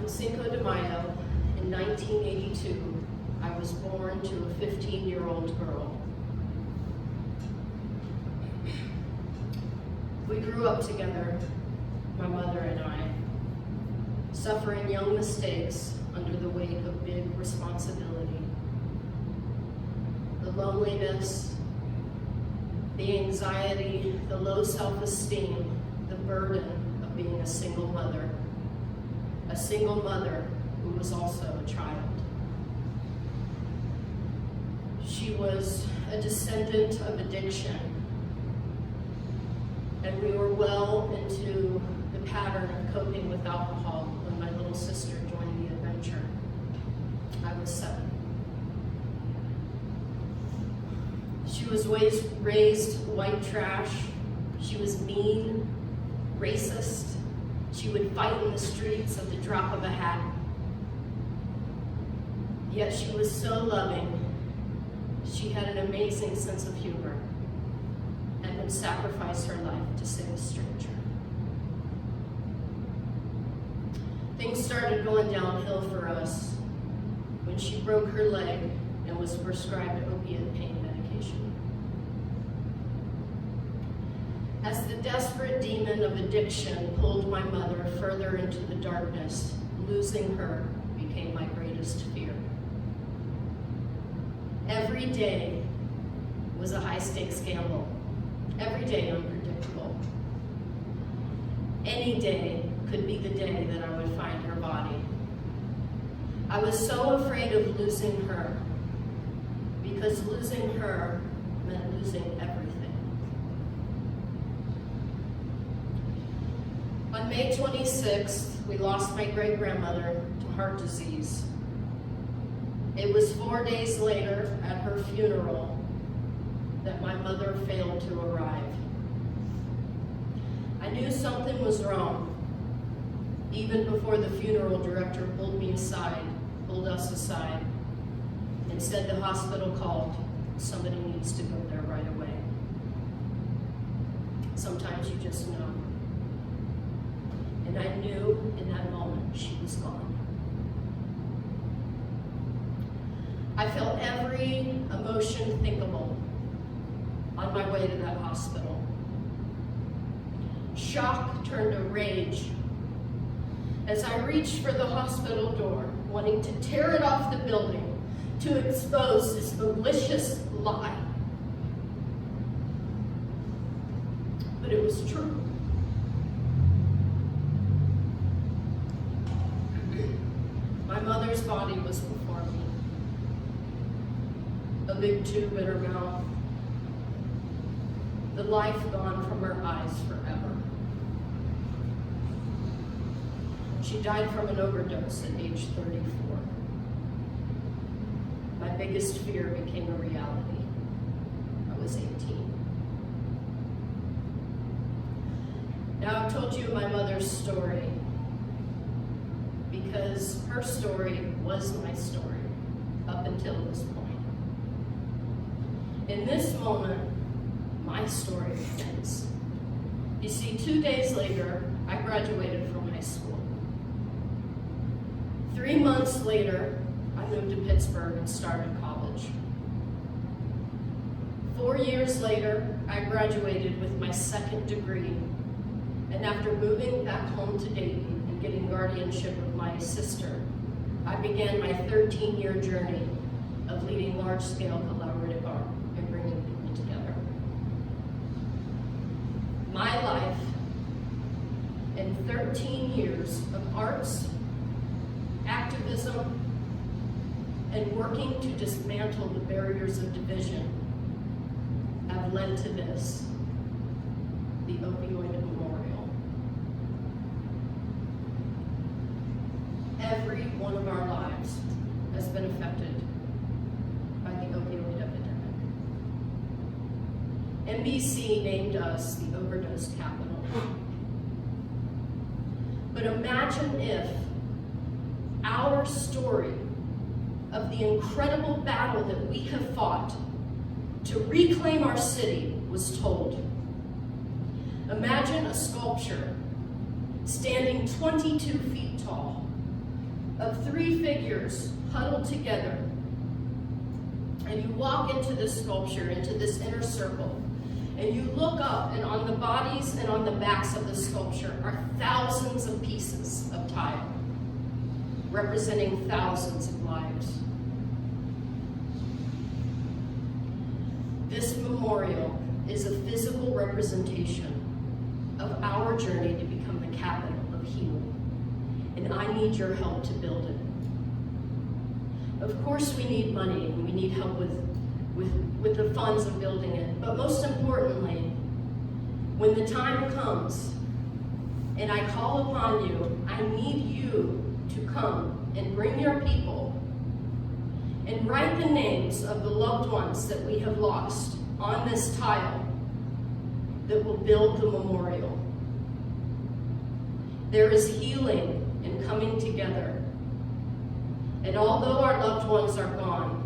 On Cinco de Mayo in 1982, I was born to a 15-year-old girl. We grew up together, my mother and I, suffering young mistakes under the weight of big responsibility. The loneliness, the anxiety, the low self-esteem, the burden of being a single mother who was also a child. She was a descendant of addiction, and we were well into the pattern of coping with alcohol when my little sister joined the adventure. I was 7. She was raised white trash. She was mean, racist. She would fight in the streets at the drop of a hat. Yet she was so loving. She had an amazing sense of humor and would sacrifice her life to save a stranger. Things started going downhill for us when she broke her leg and was prescribed opiate pain medication. As the desperate demon of addiction pulled my mother further into the darkness, losing her became my greatest fear. Every day was a high-stakes gamble. Every day unpredictable. Any day could be the day that I would find her body. I was so afraid of losing her because losing her meant losing everything. On May 26th, we lost my great-grandmother to heart disease. It was 4 days later at her funeral that my mother failed to arrive. I knew something was wrong, even before the funeral director pulled us aside, and said the hospital called. Somebody needs to go there right away. Sometimes you just know. And I knew in that moment she was gone. I felt every emotion thinkable on my way to that hospital. Shock turned to rage as I reached for the hospital door, wanting to tear it off the building to expose this malicious lie. But it was true. My mother's body was before me. A big tube in her mouth. The life gone from her eyes forever. She died from an overdose at age 34. My biggest fear became a reality. I was 18. Now I've told you my mother's story because her story was my story up until this point. In this moment, my story ends. You see, 2 days later, I graduated from high school. 3 months later, I moved to Pittsburgh and started college. 4 years later, I graduated with my 2nd degree. And after moving back home to Dayton and getting guardianship of my sister, I began my 13-year journey of leading large-scale collaborative art and bringing people together. My life in 13 years of arts, activism, and working to dismantle the barriers of division have led to this, the opioid memorial. Every one of our lives has been affected by the opioid epidemic. NBC named us the overdose capital. But imagine if our story of the incredible battle that we have fought to reclaim our city was told. Imagine a sculpture standing 22 feet tall, of 3 figures huddled together. And you walk into this sculpture, into this inner circle, and you look up, and on the bodies and on the backs of the sculpture are thousands of pieces of tile, representing thousands of lives. This memorial is a physical representation of our journey to become the capital of healing, and I need your help to build it. Of course we need money, and we need help with the funds of building it, but most importantly, when the time comes and I call upon you, I need you to come and bring your people and write the names of the loved ones that we have lost on this tile that will build the memorial. There is healing in coming together. And although our loved ones are gone,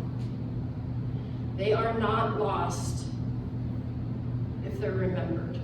they are not lost if they're remembered.